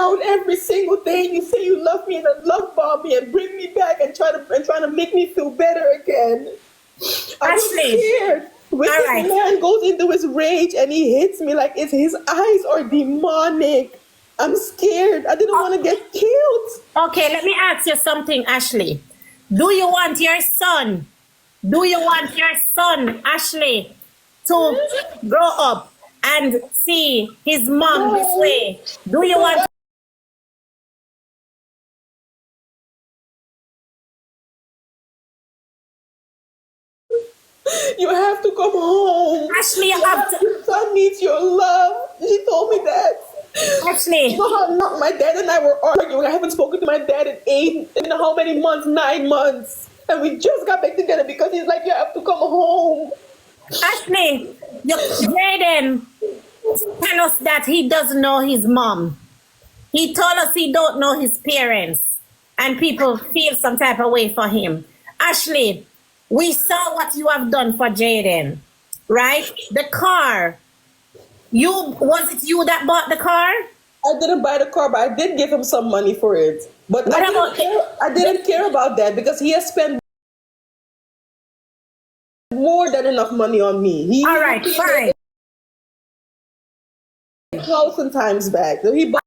out every single day. You say you love me and then love bomb me and bring me back and trying to make me feel better again. I was Ashley, scared. When all this right. man goes into his rage and he hits me like it's his eyes are demonic. I'm scared. I didn't want to get killed. Okay, let me ask you something, Ashley. Do you want your son? Do you want your son, Ashley, to grow up and see his mom this way? Do you want? You have to come home. Ashley, you have to. Your son needs your love. He told me that. Ashley, You know how long my dad and I were arguing. I haven't spoken to my dad in how many months? 9 months. And we just got back together because he's like, you have to come home. Ashley, Jayden tell us that he doesn't know his mom. He told us he don't know his parents, and people feel some type of way for him. Ashley, we saw what you have done for Jayden, right? The car. Was it you that bought the car? I didn't buy the car, but I did give him some money for it. But I didn't care about that because he has spent more than enough money on me. All right, fine. 1,000 times back. So he bought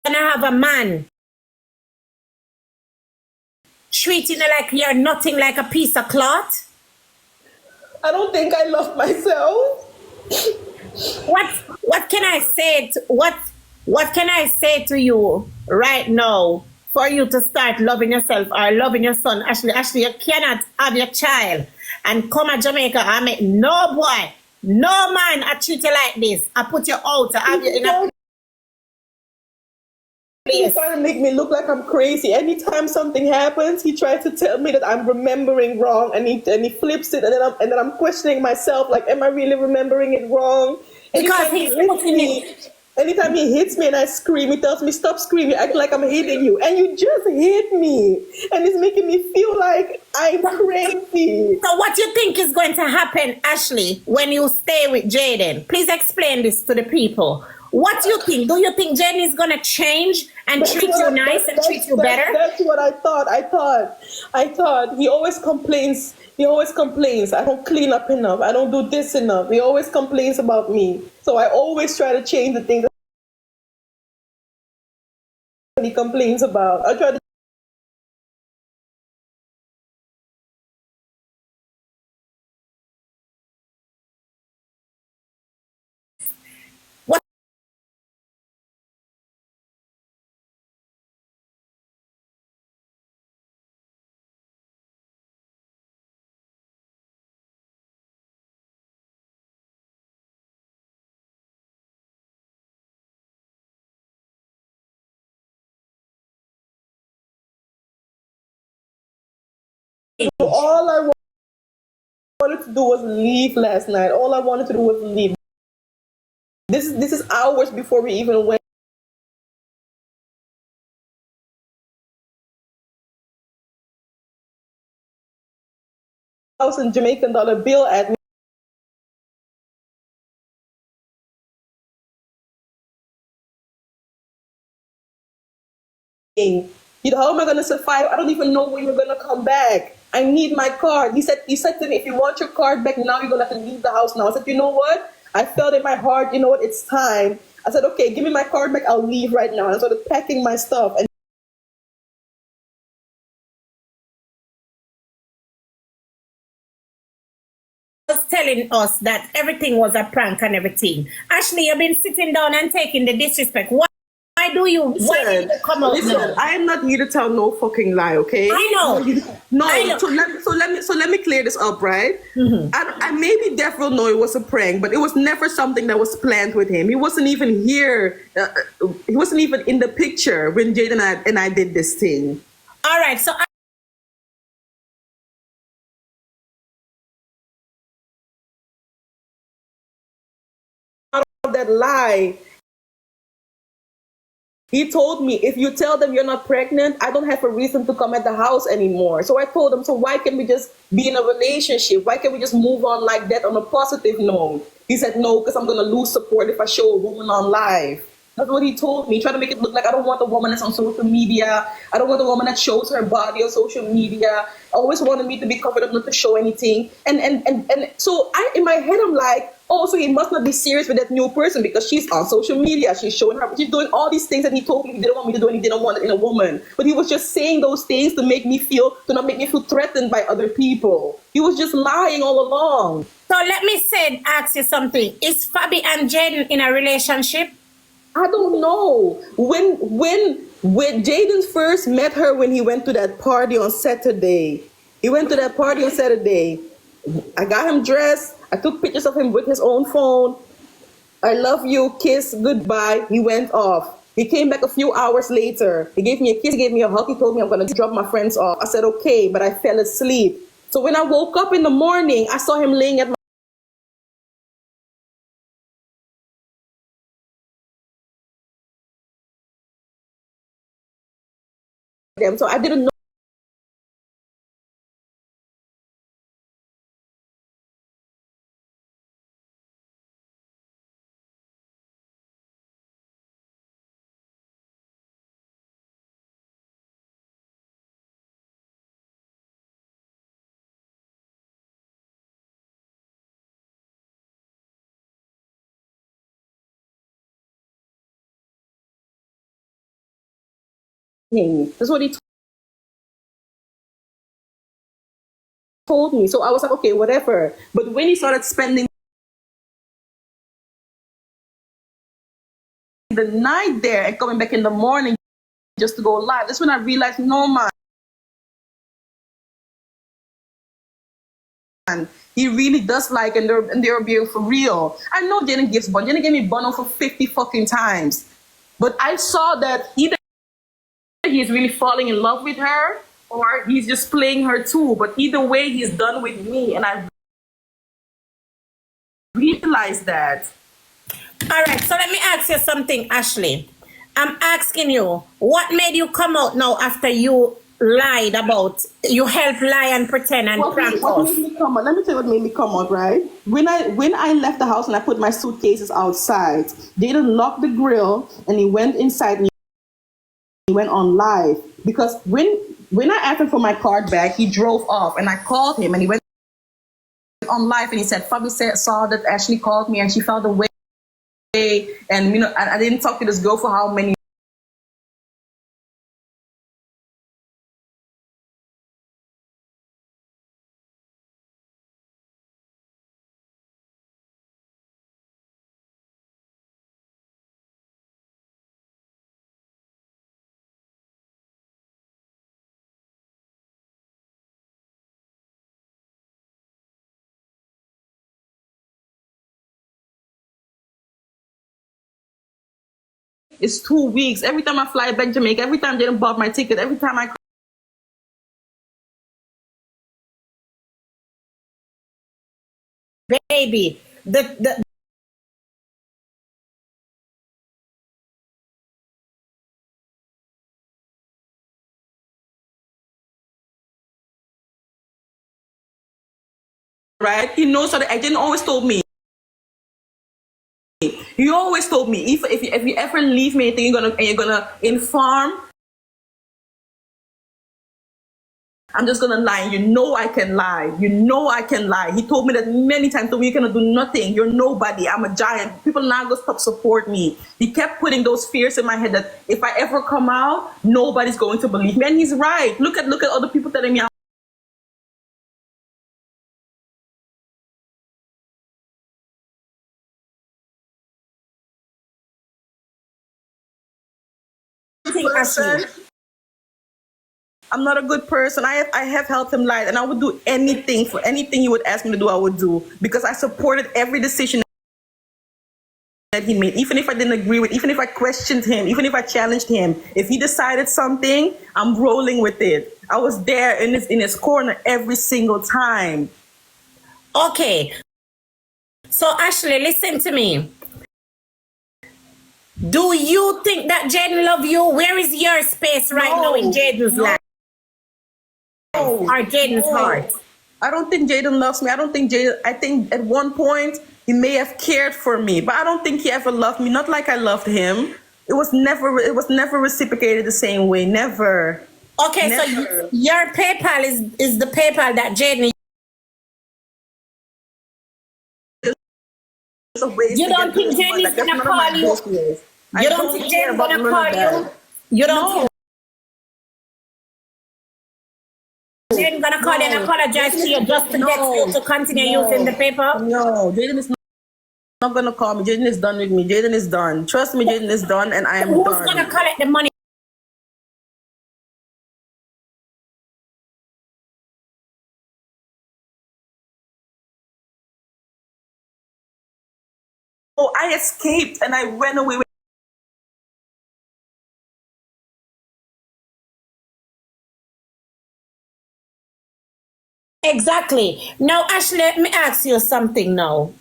Gonna have a man treating you like you're nothing, like a piece of cloth. I don't think I love myself. What can I say to, what can I say to you right now for you to start loving yourself or loving your son? Ashley, you cannot have your child and come to Jamaica and make no boy, no man I treat you like this. I put you out, I have you in a He's place. trying to make me look like I'm crazy. Anytime something happens, he tries to tell me that I'm remembering wrong, and he flips it, and then I'm questioning myself, like, am I really remembering it wrong? Because Anytime he hits me and I scream, he tells me, stop screaming, acting like I'm hitting you. And you just hit me. And it's making me feel like I'm crazy. So what you think is going to happen, Ashley, when you stay with Jayden? Please explain this to the people. What do you think? Do you think Jayden is going to change and treat you nice and treat you better? That's what I thought. I thought he always complains. He always complains. I don't clean up enough. I don't do this enough. He always complains about me. So I always try to change the things that he complains about. I try to. What All I wanted to do was leave last night. All I wanted to do was leave. This is hours before we even went. $1,000 Jamaican bill at me. You know, how am I gonna survive? I don't even know when you're gonna come back. I need my card. He said to me, if you want your card back now, you're gonna have to leave the house now. I said, you know what? I felt in my heart, you know what, it's time. I said, okay, give me my card back, I'll leave right now. And I started packing my stuff and was telling us that everything was a prank and everything. Ashley, you've been sitting down and taking the disrespect. Why did you come out now? I am not here to tell no fucking lie, okay? I know. No, I know. So let me clear this up, right? I maybe Def will know it was a prank, but it was never something that was planned with him. He wasn't even here. He wasn't even in the picture when Jayden and I did this thing. All right, so That lie. He told me, if you tell them you're not pregnant, I don't have a reason to come at the house anymore. So I told him, so why can't we just be in a relationship? Why can't we just move on like that on a positive note? He said, no, because I'm going to lose support if I show a woman on live. That's what he told me. Trying to make it look like I don't want a woman that's on social media. I don't want a woman that shows her body on social media. Always wanted me to be covered up, not to show anything. And so in my head, I'm like, oh, so he must not be serious with that new person because she's on social media. She's showing her, she's doing all these things that he told me he didn't want me to do and he didn't want it in a woman. But he was just saying those things to not make me feel threatened by other people. He was just lying all along. So let me ask you something. Is Fabi and Jayden in a relationship? I don't know. When Jayden first met her when he went to that party on Saturday. He went to that party on Saturday. I got him dressed. I took pictures of him with his own phone. I love you, kiss, goodbye. He went off. He came back a few hours later. He gave me a kiss, he gave me a hug. He told me I'm going to drop my friends off. I said, okay, but I fell asleep. So when I woke up in the morning, I saw him laying at my them. So I didn't know him. That's what he told me. So I was like, okay, whatever. But when he started spending the night there and coming back in the morning just to go live, that's when I realized, no, man. He really does like, and they're being for real. I know Jayden gives bun. Jayden gave me bun for 50 fucking times. But I saw that either he's really falling in love with her or he's just playing her too. But either way, he's done with me. And I realized that. All right, so let me ask you something, Ashley. I'm asking you, what made you come out now after you lied about, you helped lie and pretend and prank What us? made me come out? Let me tell you what made me come out, right? When I left the house and I put my suitcases outside, Jayden locked the grill and he went inside and he went on live. Because when I asked him for my card back, he drove off and I called him and he went on live and he said, Fabi saw that Ashley called me and she found a way. And I didn't talk to this girl for how many it's 2 weeks. Every time I fly back to Jamaica, every time Jayden bought my ticket, every time I Baby, the right? He knows that I didn't always told me. He always told me if you ever leave me, you're gonna inform. I'm just gonna lie. You know I can lie. You know I can lie. He told me that many times. Told me you cannot do nothing. You're nobody. I'm a giant. People now gonna stop support me. He kept putting those fears in my head that if I ever come out, nobody's going to believe me. And he's right. Look at other people telling me Ashley. I'm not a good person. I have helped him lie, and I would do anything for anything he would ask me to do. I would do because I supported every decision that he made, even if I didn't agree with, even if I questioned him, even if I challenged him. If he decided something, I'm rolling with it. I was there in his corner every single time. Okay. So Ashley, listen to me. Do you think that Jayden love you? Where is your space right now in No, Jayden's no, life or Jayden's no. heart? I don't think Jayden loves me. I don't think Jayden. I think at one point he may have cared for me, but I don't think he ever loved me. Not like I loved him. It was never. It was never reciprocated the same way. Never. Okay, so Never. your PayPal is the PayPal that Jayden. There's a ways You to don't get to think his Jayden money. is Like that's gonna none of my call you? business. I You don't don't think care Jayden's about gonna none of call you? that. You don't No, think Jayden gonna call you and no. apologize to you just to get you No, to continue using the no, paper? no. Jaden is not gonna call me. Jaden is done with me. Jaden is done. Trust me, Jaden is done, and I So am who's gonna done. collect the money? Oh, I escaped and I ran away. Exactly. Now, Ashley, let me ask you something now.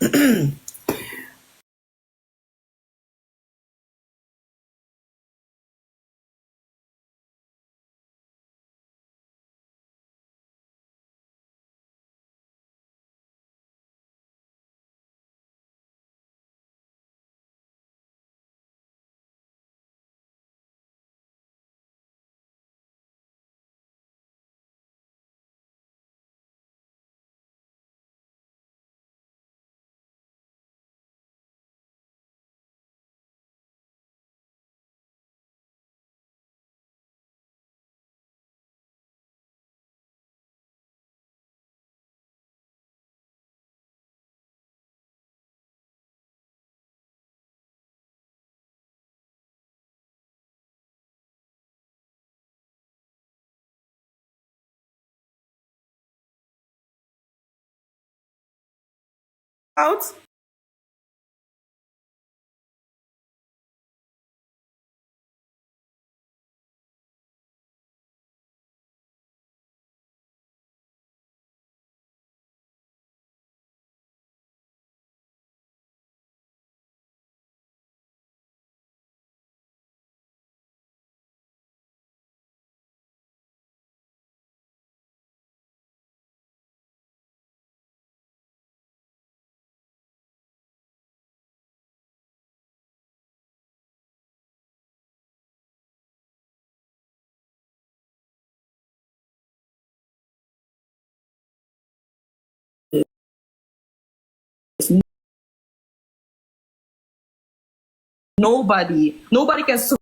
Out. Nobody can sue.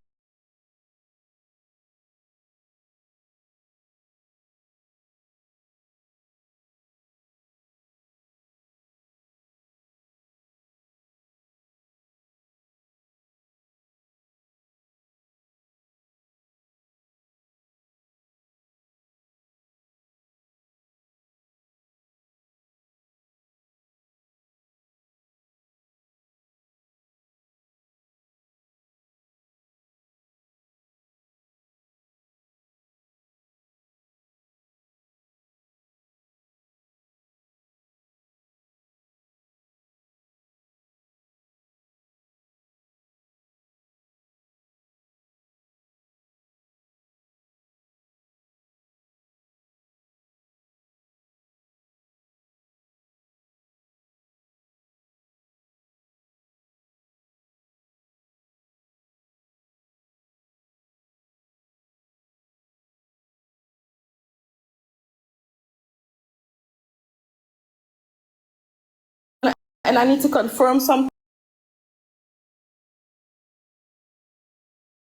And I need to confirm something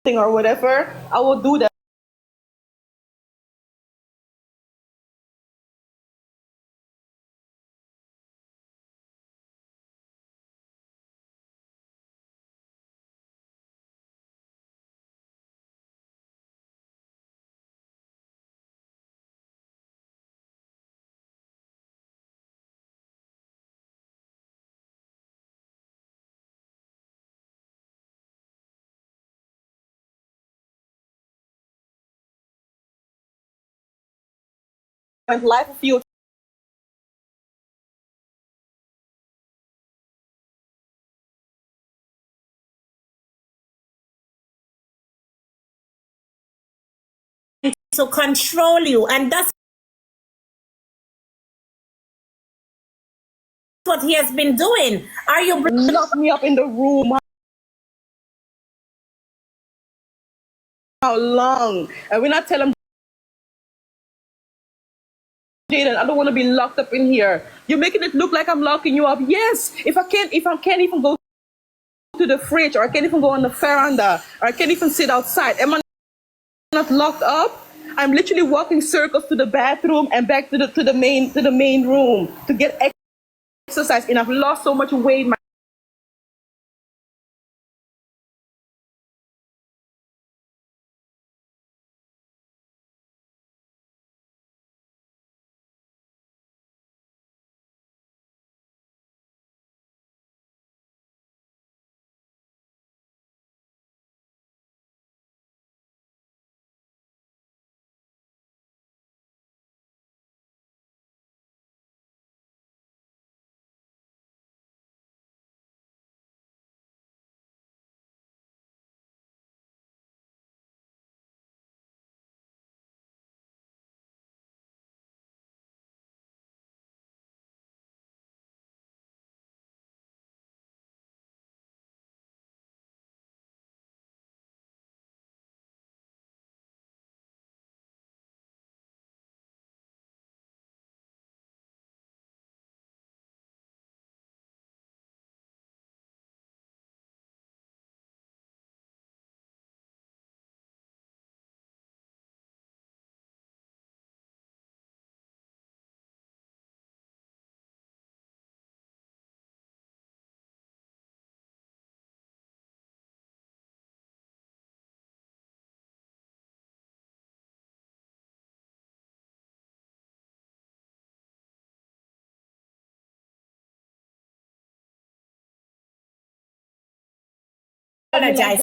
or whatever, I will do that. Life of you. to control you, and that's what he has been doing. Are you Lock me up in the room. How long? And when I tell him, Jayden, I don't want to be locked up in here. You're making it look like I'm locking you up. Yes, if I can't even go to the fridge, or I can't even go on the veranda, or I can't even sit outside, am I not locked up? I'm literally walking circles to the bathroom and back to the main room to get exercise. And I've lost so much weight. apologize?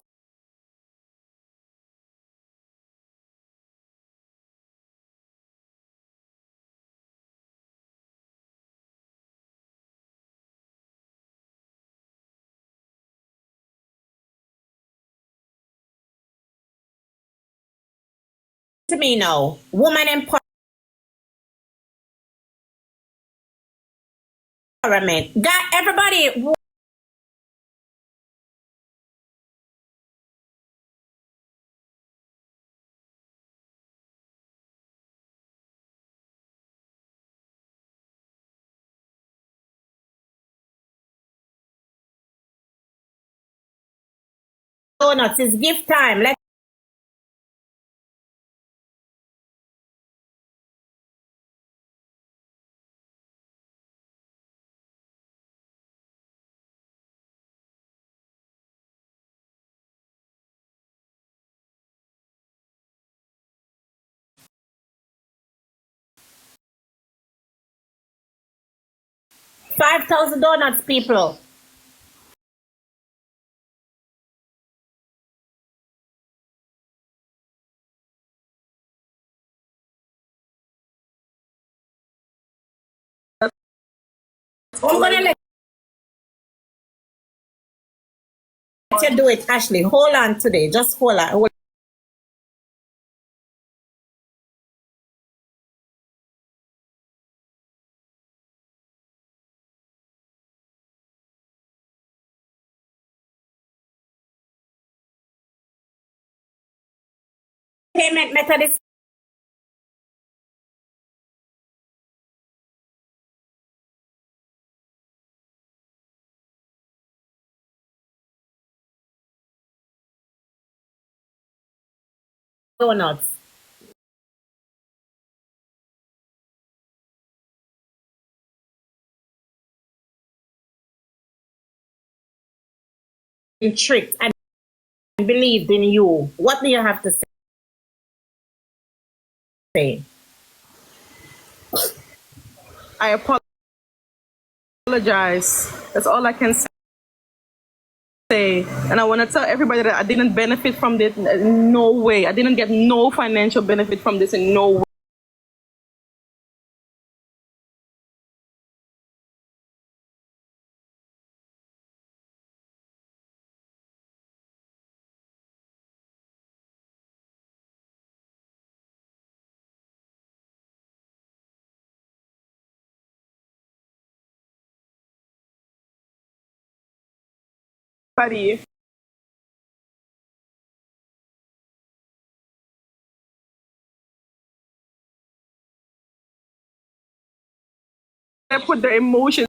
To me now, woman empowerment. Got everybody donuts. It's gift time. Let's $5,000 people. I'm gonna let you do it, Ashley. Hold on today. Just hold on. Payment method is donuts. You tricked and believed in you. What do you have to say? I apologize. That's all I can say. And I want to tell everybody that I didn't benefit from this in no way. I didn't get no financial benefit from this in no way. Buddy. I put the emotions.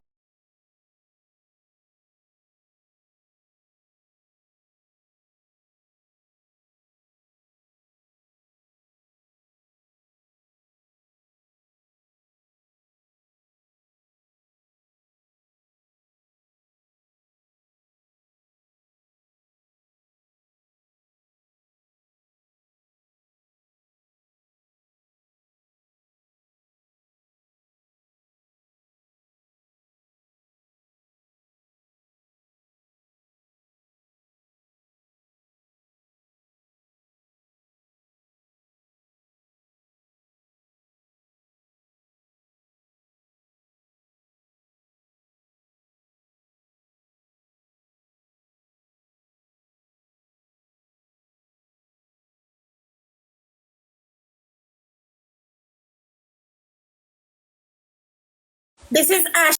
This is Ash.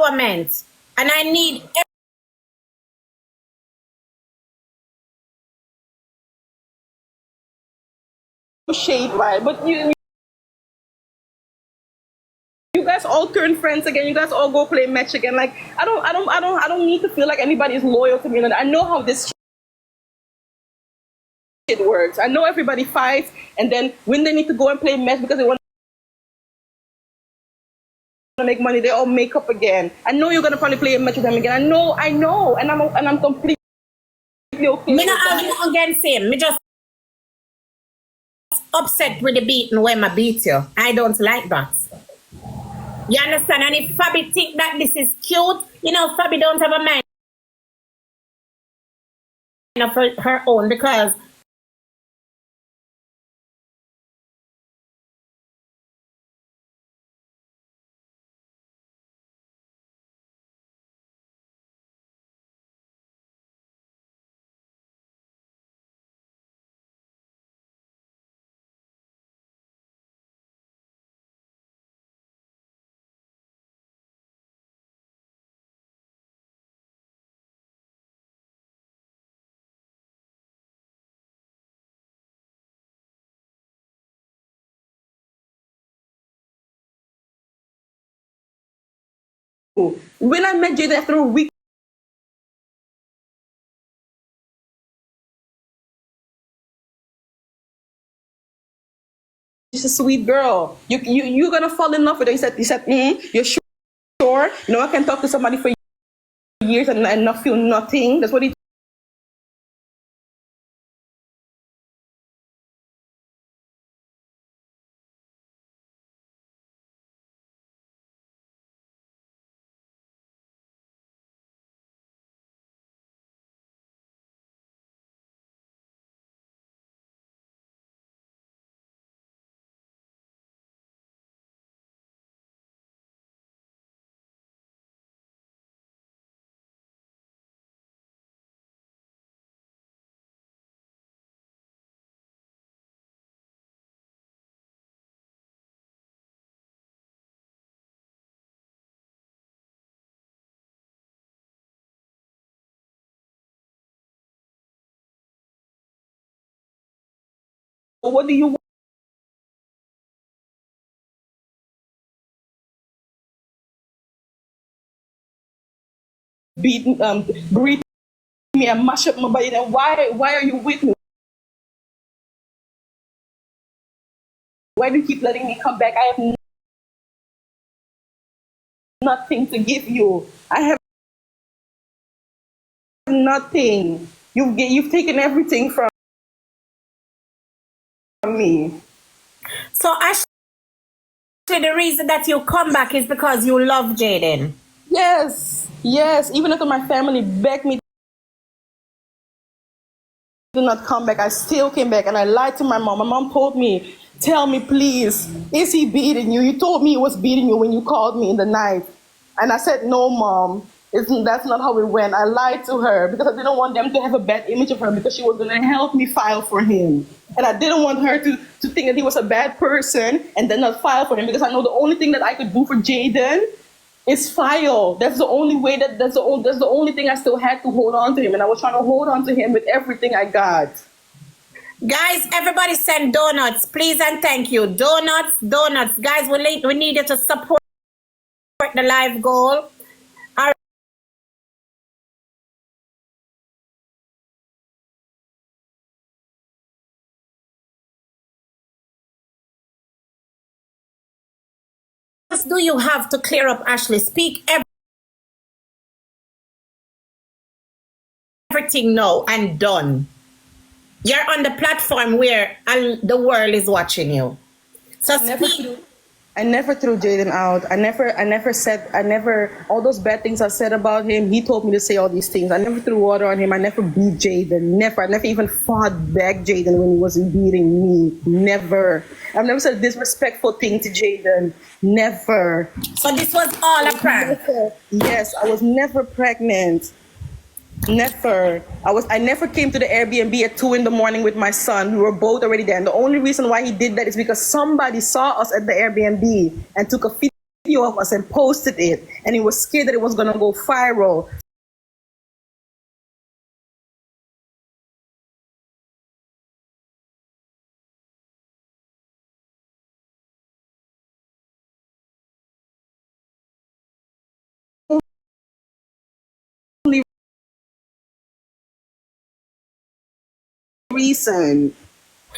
Empowerment. And I need Shade, right? But you guys all turn friends again. You guys all go play match again. Like I don't need to feel like anybody is loyal to me. And I know how this shit works. I know everybody fights, and then when they need to go and play match because they want to make money, they all make up again. I know you're gonna probably play a match with them again. I know, and I'm completely okay. me not arguing against him. Me just upset with the beating when I beat you. I don't like that. You understand? And if Fabi think that this is cute, you know, Fabi don't have a mind of her own, because When I met Jayden after a week, she's a sweet girl. You're gonna fall in love with her. He said, you're sure? You know, I can talk to somebody for years and not feel nothing. That's what he. What do you want? Greet me and mash up my body? Then why are you with me? Why do you keep letting me come back? I have nothing to give you. I have nothing. You've taken everything from me. so actually the reason that you come back is because you love Jayden. Yes. Even after my family begged me to not come back, I still came back, and I lied to my mom. My mom told me, "Tell me, please, is he beating you? You told me he was beating you when you called me in the night." And I said, "No, Mom. That's not how it went." I lied to her because I didn't want them to have a bad image of her, because she was going to help me file for him. And I didn't want her to to think that he was a bad person and then not file for him, because I know the only thing that I could do for Jayden is file. That's the only way that's the only thing I still had to hold on to him, and I was trying to hold on to him with everything I got. Guys, everybody send donuts, please and thank you. Donuts. Guys, we need you to support the live goal. What do you have to clear up, Ashley? Speak everything now and done. You're on the platform where the world is watching you. So I never threw Jayden out. I never, all those bad things I said about him, he told me to say all these things. I never threw water on him. I never beat Jayden. Never. I never even fought back Jayden when he was beating me. Never. I've never said a disrespectful thing to Jayden. Never. So this was all a prank? Yes, I was never pregnant. Never. I never came to the Airbnb at 2 in the morning with my son. We were both already there. And the only reason why he did that is because somebody saw us at the Airbnb and took a video of us and posted it. And he was scared that it was going to go viral. Reason.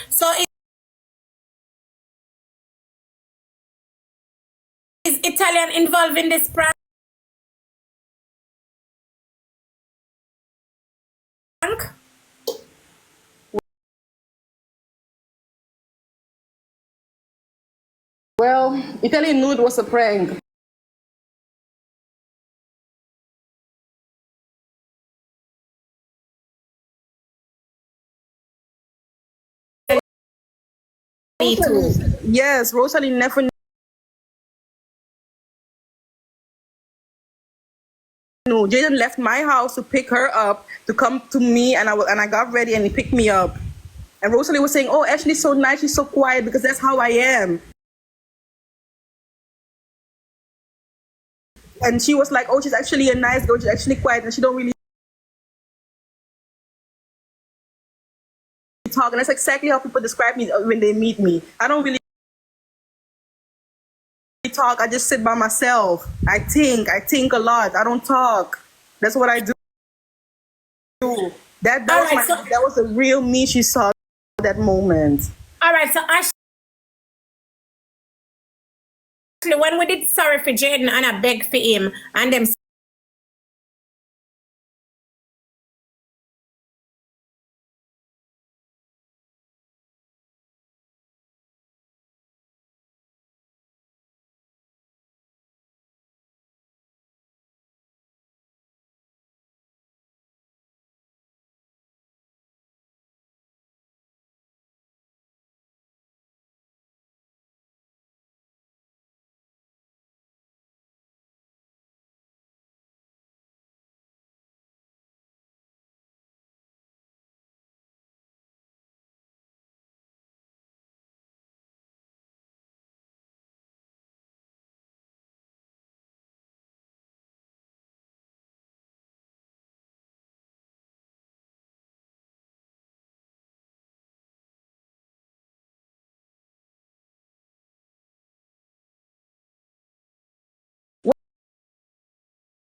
So is Italian involved in this prank? Well, Italian knew it was a prank. Yes, Rosalie never knew. Jayden left my house to pick her up, to come to me, and I got ready and he picked me up. And Rosalie was saying, "Oh, Ashley's so nice, she's so quiet," because that's how I am. And she was like, "Oh, she's actually a nice girl, she's actually quiet, and she don't really talk." And that's exactly how people describe me when they meet me. I don't really talk. I just sit by myself. I think a lot. I don't talk. That's what I do. That was the real me she saw that moment. All right, so Ashley, when we did sorry for Jayden and I begged for him and them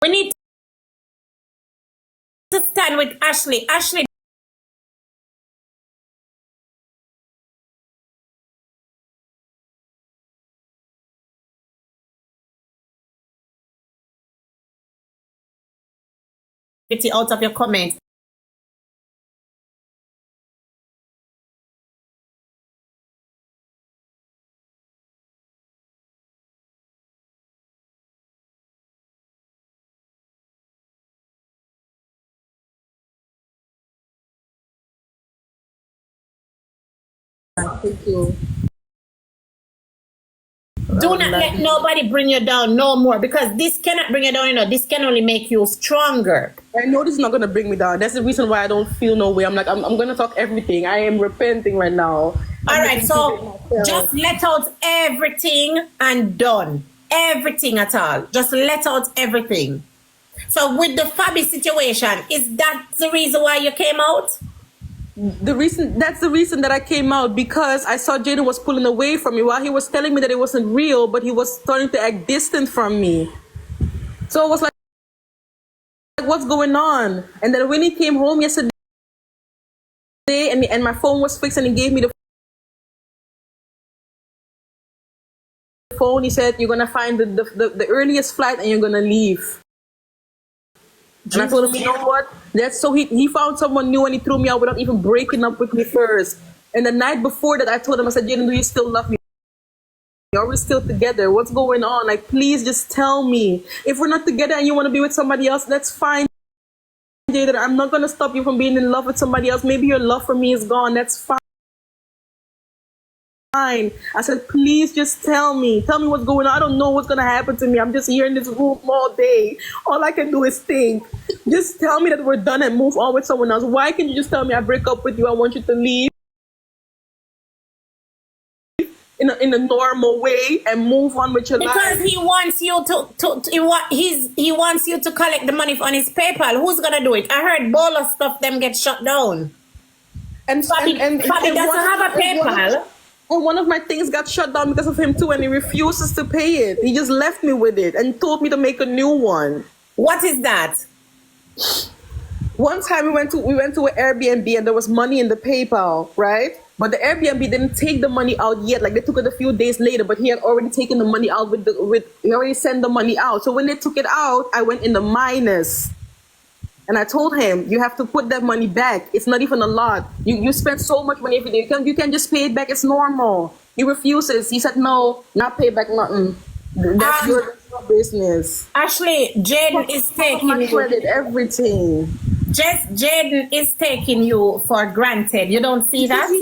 we need to stand with Ashley. Ashley out of your comments. Thank you. Do not let nobody bring you down no more, because this cannot bring you down, you know. This can only make you stronger. I know this is not going to bring me down. That's the reason why I don't feel no way. I'm like, I'm going to talk everything. I am repenting right now. All I'm right, looking to so it myself. just let out everything and done. Everything at all. Just let out everything. So with the Fabi situation, is that the reason why you came out? That's the reason that I came out, because I saw Jayden was pulling away from me while he was telling me that it wasn't real, but he was starting to act distant from me. So I was like, what's going on? And then when he came home yesterday and my phone was fixed and he gave me the phone, he said, you're going to find the earliest flight and you're going to leave. And I told him, you know what? That's so he found someone new and he threw me out without even breaking up with me first. And the night before that, I told him, I said, Jayden, do you still love me? Are we still together? What's going on? Like, please just tell me. If we're not together and you want to be with somebody else, that's fine, Jayden. I'm not going to stop you from being in love with somebody else. Maybe your love for me is gone. That's fine. I said, please just tell me. Tell me what's going on. I don't know what's going to happen to me. I'm just here in this room all day. All I can do is think. Just tell me that we're done and move on with someone else. Why can't you just tell me I break up with you? I want you to leave in a normal way and move on with your life. Because he wants you he wants you to collect the money on his PayPal. Who's gonna do it? I heard Bola stuff them get shut down. And Fabi doesn't have a PayPal. And one of my things got shut down because of him too, and he refuses to pay it. He just left me with it and told me to make a new one. What is that? One time we went to an Airbnb and there was money in the PayPal, right? But the Airbnb didn't take the money out yet. Like, they took it a few days later, but he had already taken the money out he already sent the money out. So when they took it out, I went in the minus. And I told him, you have to put that money back. It's not even a lot. You spend so much money every day. You can just pay it back. It's normal. He refuses. He said, no, not pay back nothing. That's your business. Ashley, Jayden is taking my you. credit, everything. Jayden is taking you for granted. You don't see that?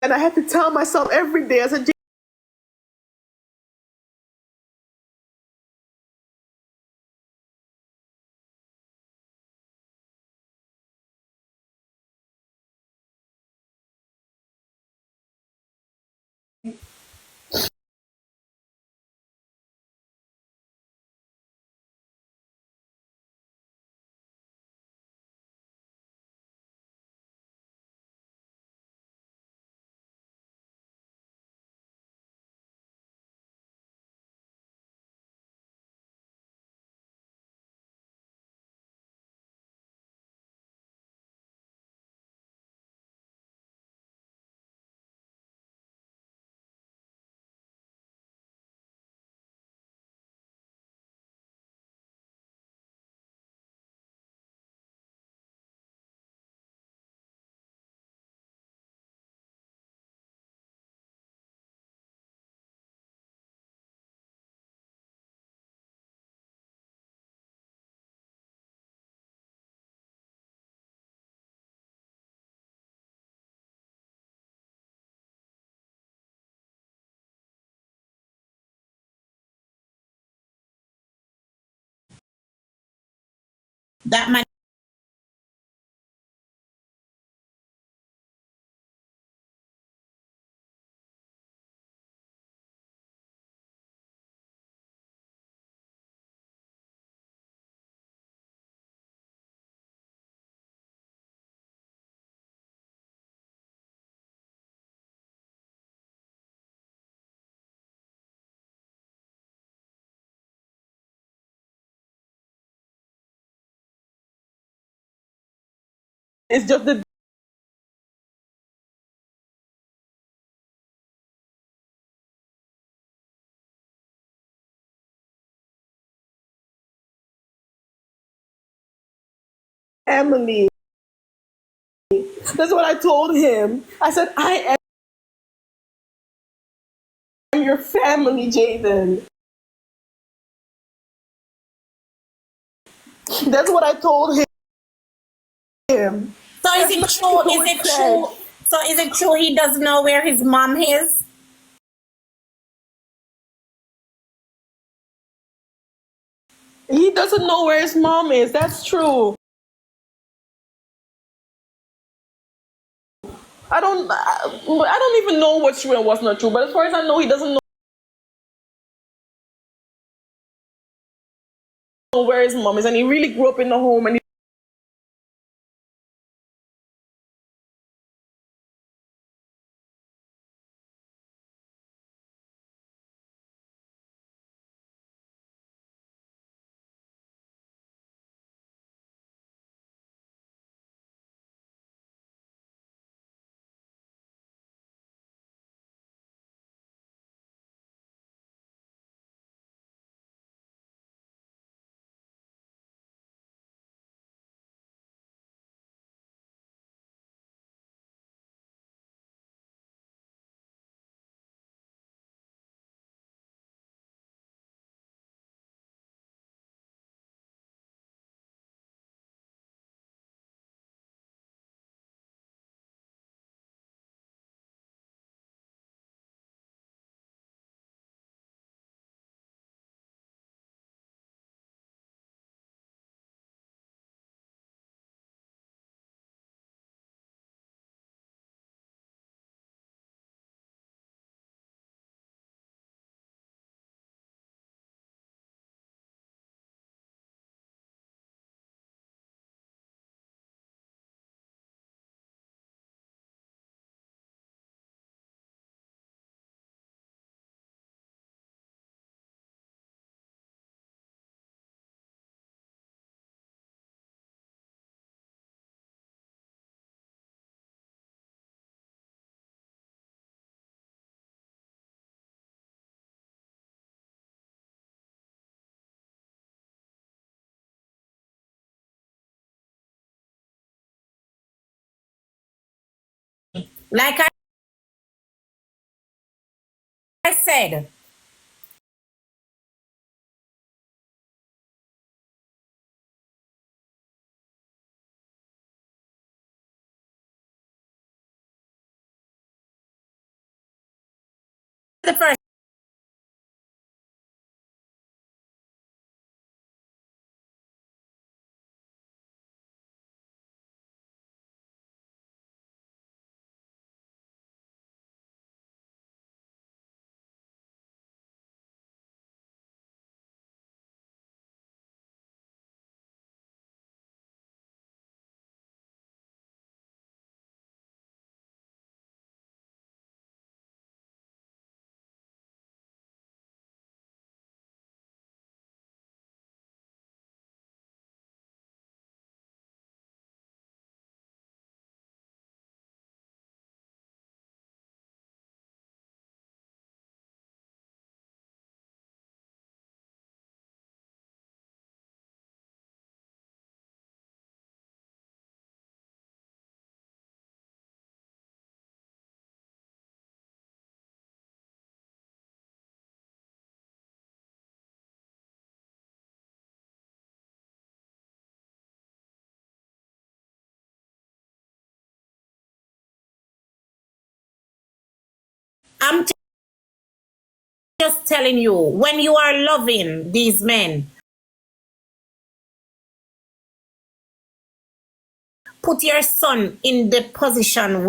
And I had to tell myself every day, I said, That man. it's just the family. That's what I told him. I said, I am your family, Jayden. That's what I told him. So is That's it not true? what Is it it said. true? So is it true he doesn't know where his mom is? He doesn't know where his mom is. That's true. I don't even know what's true and what's not true. But as far as I know, he doesn't know where his mom is, and he really grew up in the home, and Like I said, the first I'm just telling you, when you are loving these men, put your son in the position